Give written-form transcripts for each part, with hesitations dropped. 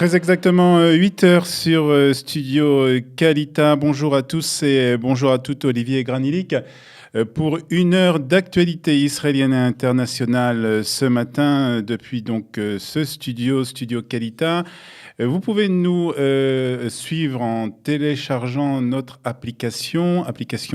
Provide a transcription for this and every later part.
Très exactement 8 heures sur Studio Kalita. Bonjour à tous et bonjour à toutes, Olivier Granilic. Pour une heure d'actualité israélienne et internationale ce matin depuis donc ce Studio Kalita. Vous pouvez nous suivre en téléchargeant notre application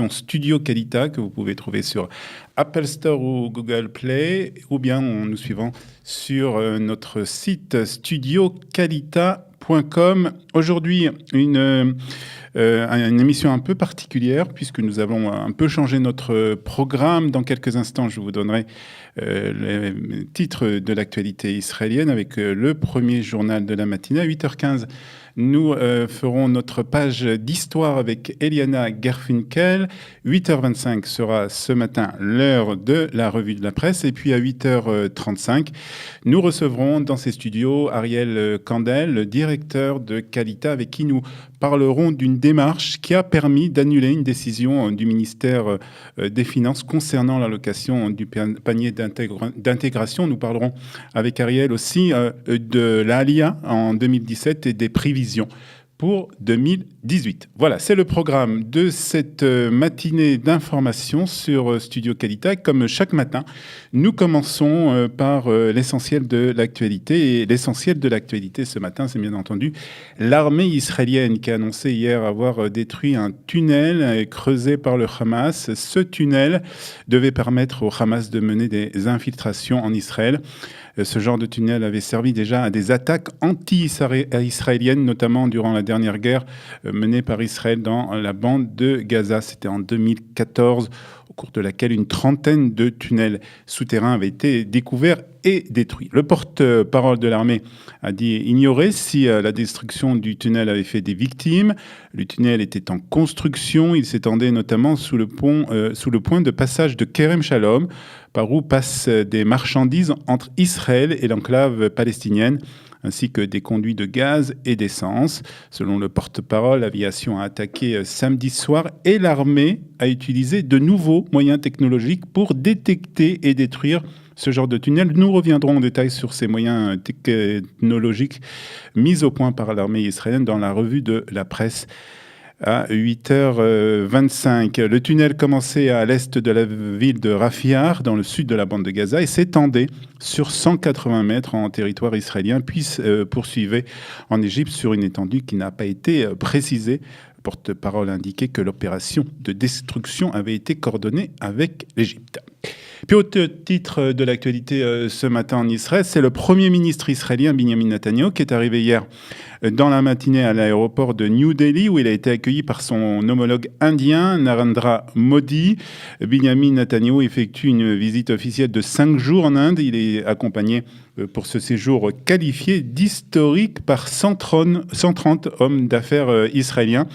Studio Kalita que vous pouvez trouver sur Apple Store ou Google Play, ou bien en nous suivant sur notre site studiokalita.com. Aujourd'hui, une émission un peu particulière puisque nous avons un peu changé notre programme. Dans quelques instants, je vous donnerai les titres de l'actualité israélienne avec le premier journal de la matinée à 8h15. Nous ferons notre page d'histoire avec Eliana Gerfinkel. 8h25 sera ce matin l'heure de la revue de la presse. Et puis à 8h35, nous recevrons dans ces studios Ariel Kandel, le directeur de Kalita, avec qui nous parlerons d'une démarche qui a permis d'annuler une décision du ministère des Finances concernant l'allocation du panier d'intégration. Nous parlerons avec Ariel aussi de l'ALIA en 2017 et des prévisions pour 2018. Voilà, c'est le programme de cette matinée d'information sur Studio Kalita. Comme chaque matin, nous commençons par l'essentiel de l'actualité. Et l'essentiel de l'actualité ce matin, c'est bien entendu l'armée israélienne qui a annoncé hier avoir détruit un tunnel creusé par le Hamas. Ce tunnel devait permettre au Hamas de mener des infiltrations en Israël. Ce genre de tunnel avait servi déjà à des attaques anti-israéliennes, notamment durant la dernière guerre menée par Israël dans la bande de Gaza. C'était en 2014, au cours de laquelle une trentaine de tunnels souterrains avaient été découverts et détruits. Le porte-parole de l'armée a dit ignorer si la destruction du tunnel avait fait des victimes. Le tunnel était en construction. Il s'étendait notamment sous le point de passage de Kerem Shalom, par où passent des marchandises entre Israël et l'enclave palestinienne, ainsi que des conduits de gaz et d'essence. Selon le porte-parole, l'aviation a attaqué samedi soir et l'armée a utilisé de nouveaux moyens technologiques pour détecter et détruire ce genre de tunnel. Nous reviendrons en détail sur ces moyens technologiques mis au point par l'armée israélienne dans la revue de la presse à 8h25. Le tunnel commençait à l'est de la ville de Rafah, dans le sud de la bande de Gaza, et s'étendait sur 180 mètres en territoire israélien, puis poursuivait en Égypte sur une étendue qui n'a pas été précisée. Le porte-parole indiquait que l'opération de destruction avait été coordonnée avec l'Égypte. Puis au titre de l'actualité ce matin en Israël, c'est le Premier ministre israélien Binyamin Netanyahu qui est arrivé hier dans la matinée à l'aéroport de New Delhi où il a été accueilli par son homologue indien Narendra Modi. Binyamin Netanyahu effectue une visite officielle de 5 jours en Inde. Il est accompagné pour ce séjour qualifié d'historique par 130 hommes d'affaires israéliens.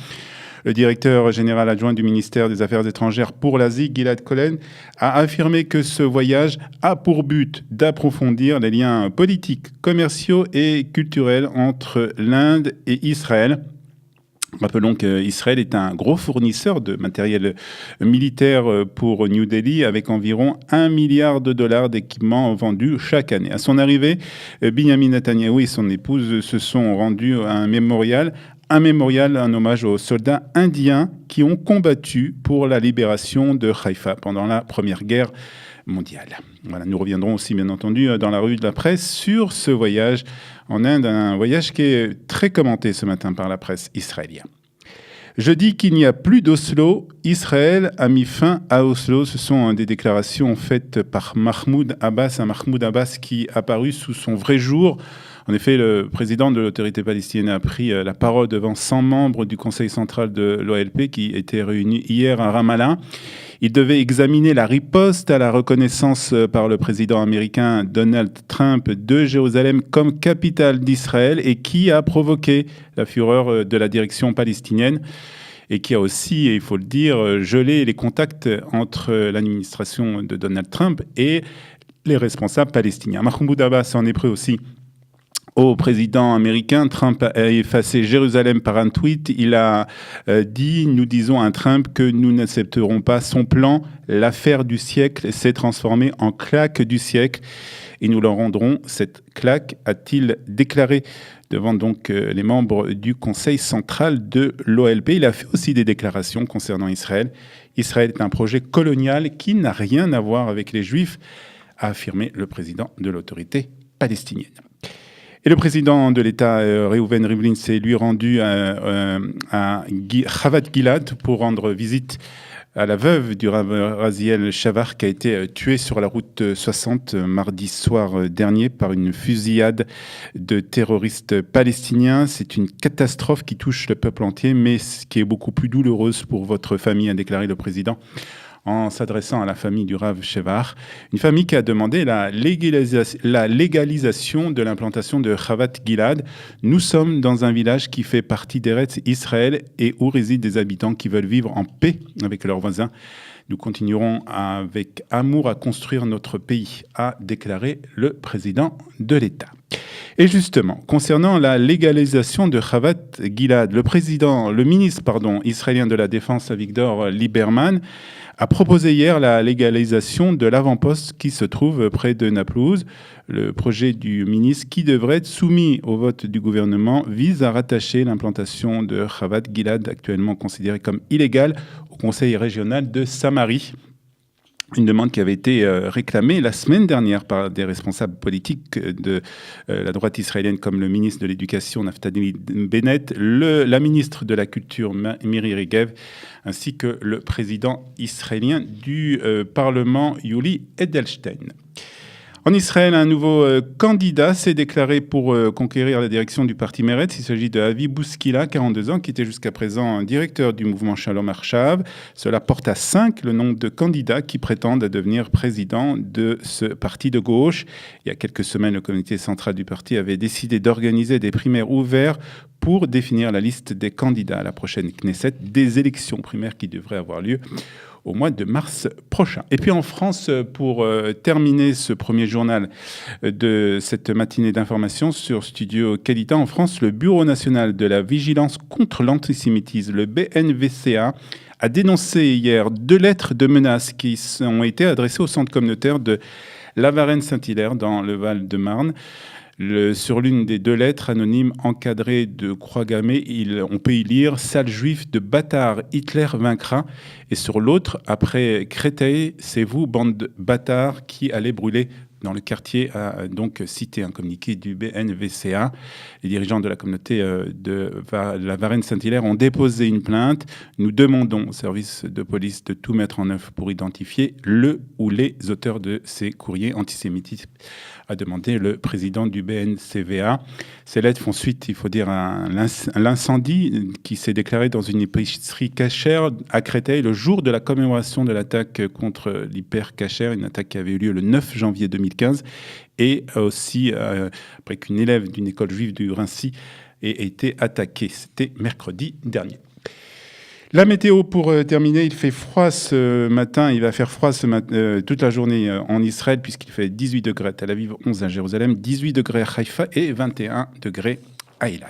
Le directeur général adjoint du ministère des Affaires étrangères pour l'Asie, Gilad Cohen, a affirmé que ce voyage a pour but d'approfondir les liens politiques, commerciaux et culturels entre l'Inde et Israël. Rappelons qu'Israël est un gros fournisseur de matériel militaire pour New Delhi, avec environ $1 milliard d'équipements vendus chaque année. À son arrivée, Binyamin Netanyahu et son épouse se sont rendus à un mémorial, un hommage aux soldats indiens qui ont combattu pour la libération de Haïfa pendant la Première Guerre mondiale. Voilà, nous reviendrons aussi, bien entendu, dans la revue de la presse sur ce voyage en Inde, un voyage qui est très commenté ce matin par la presse israélienne. Je dis qu'il n'y a plus d'Oslo. Israël a mis fin à Oslo. Ce sont des déclarations faites par Mahmoud Abbas, un Mahmoud Abbas qui a apparu sous son vrai jour. En effet, le président de l'autorité palestinienne a pris la parole devant 100 membres du Conseil central de l'OLP qui était réuni hier à Ramallah. Il devait examiner la riposte à la reconnaissance par le président américain Donald Trump de Jérusalem comme capitale d'Israël et qui a provoqué la fureur de la direction palestinienne et qui a aussi, il faut le dire, gelé les contacts entre l'administration de Donald Trump et les responsables palestiniens. Mahmoud Abbas en est pris aussi au président américain. Trump a effacé Jérusalem par un tweet. Il a dit, nous disons à Trump que nous n'accepterons pas son plan. L'affaire du siècle s'est transformée en claque du siècle et nous leur rendrons cette claque, a-t-il déclaré devant donc les membres du Conseil central de l'OLP. Il a fait aussi des déclarations concernant Israël. Israël est un projet colonial qui n'a rien à voir avec les Juifs, a affirmé le président de l'autorité palestinienne. Et le président de l'État, Reuven Rivlin, s'est lui rendu à Chavat Gilad pour rendre visite à la veuve du Rav Raziel Shavar qui a été tuée sur la route 60 mardi soir dernier par une fusillade de terroristes palestiniens. C'est une catastrophe qui touche le peuple entier, mais ce qui est beaucoup plus douloureuse pour votre famille, a déclaré le président en s'adressant à la famille du Rav Shavar, une famille qui a demandé la légalisation de l'implantation de Chavat Gilad. Nous sommes dans un village qui fait partie d'Eretz Israël et où résident des habitants qui veulent vivre en paix avec leurs voisins. Nous continuerons avec amour à construire notre pays, a déclaré le président de l'État. Et justement, concernant la légalisation de Chavat Gilad, le ministre israélien de la Défense, Avigdor Lieberman, a proposé hier la légalisation de l'avant-poste qui se trouve près de Naplouse. Le projet du ministre, qui devrait être soumis au vote du gouvernement, vise à rattacher l'implantation de Chavat Gilad, actuellement considérée comme illégale, au Conseil régional de Samarie. Une demande qui avait été réclamée la semaine dernière par des responsables politiques de la droite israélienne comme le ministre de l'Éducation Naftali Bennett, la ministre de la Culture Miri Regev, ainsi que le président israélien du Parlement Yuli Edelstein. En Israël, un nouveau candidat s'est déclaré pour conquérir la direction du parti Meretz. Il s'agit de Avi Bouskila, 42 ans, qui était jusqu'à présent directeur du mouvement Shalom Arshav. Cela porte à 5 le nombre de candidats qui prétendent à devenir président de ce parti de gauche. Il y a quelques semaines, le comité central du parti avait décidé d'organiser des primaires ouverts pour définir la liste des candidats à la prochaine Knesset, des élections primaires qui devraient avoir lieu au mois de mars prochain. Et puis en France, pour terminer ce premier journal de cette matinée d'information sur Studio Qualité, en France, le Bureau national de la vigilance contre l'antisémitisme, le BNVCA, a dénoncé hier 2 lettres de menaces qui ont été adressées au centre communautaire de La Varenne-Saint-Hilaire dans le Val-de-Marne. Sur l'une des 2 lettres anonymes encadrées de croix gammées, on peut y lire « Sale juif de bâtard, Hitler vaincra ». Et sur l'autre, après Créteil, c'est vous, bande de bâtards, qui allez brûler dans le quartier, a donc cité un communiqué du BNVCA. Les dirigeants de la communauté de la Varenne-Saint-Hilaire ont déposé une plainte. Nous demandons au service de police de tout mettre en œuvre pour identifier le ou les auteurs de ces courriers antisémites, a demandé le président du BNCVA. Ces lettres font suite, il faut dire, à l'incendie qui s'est déclaré dans une épicerie cachère à Créteil le jour de la commémoration de l'attaque contre l'hyper cachère, une attaque qui avait eu lieu le 9 janvier 2015, et aussi après qu'une élève d'une école juive du Rincy ait été attaquée. C'était mercredi dernier. La météo, pour terminer, il fait froid ce matin, il va faire froid toute la journée en Israël, puisqu'il fait 18 degrés à Tel Aviv, 11 à Jérusalem, 18 degrés à Haïfa et 21 degrés à Eilat.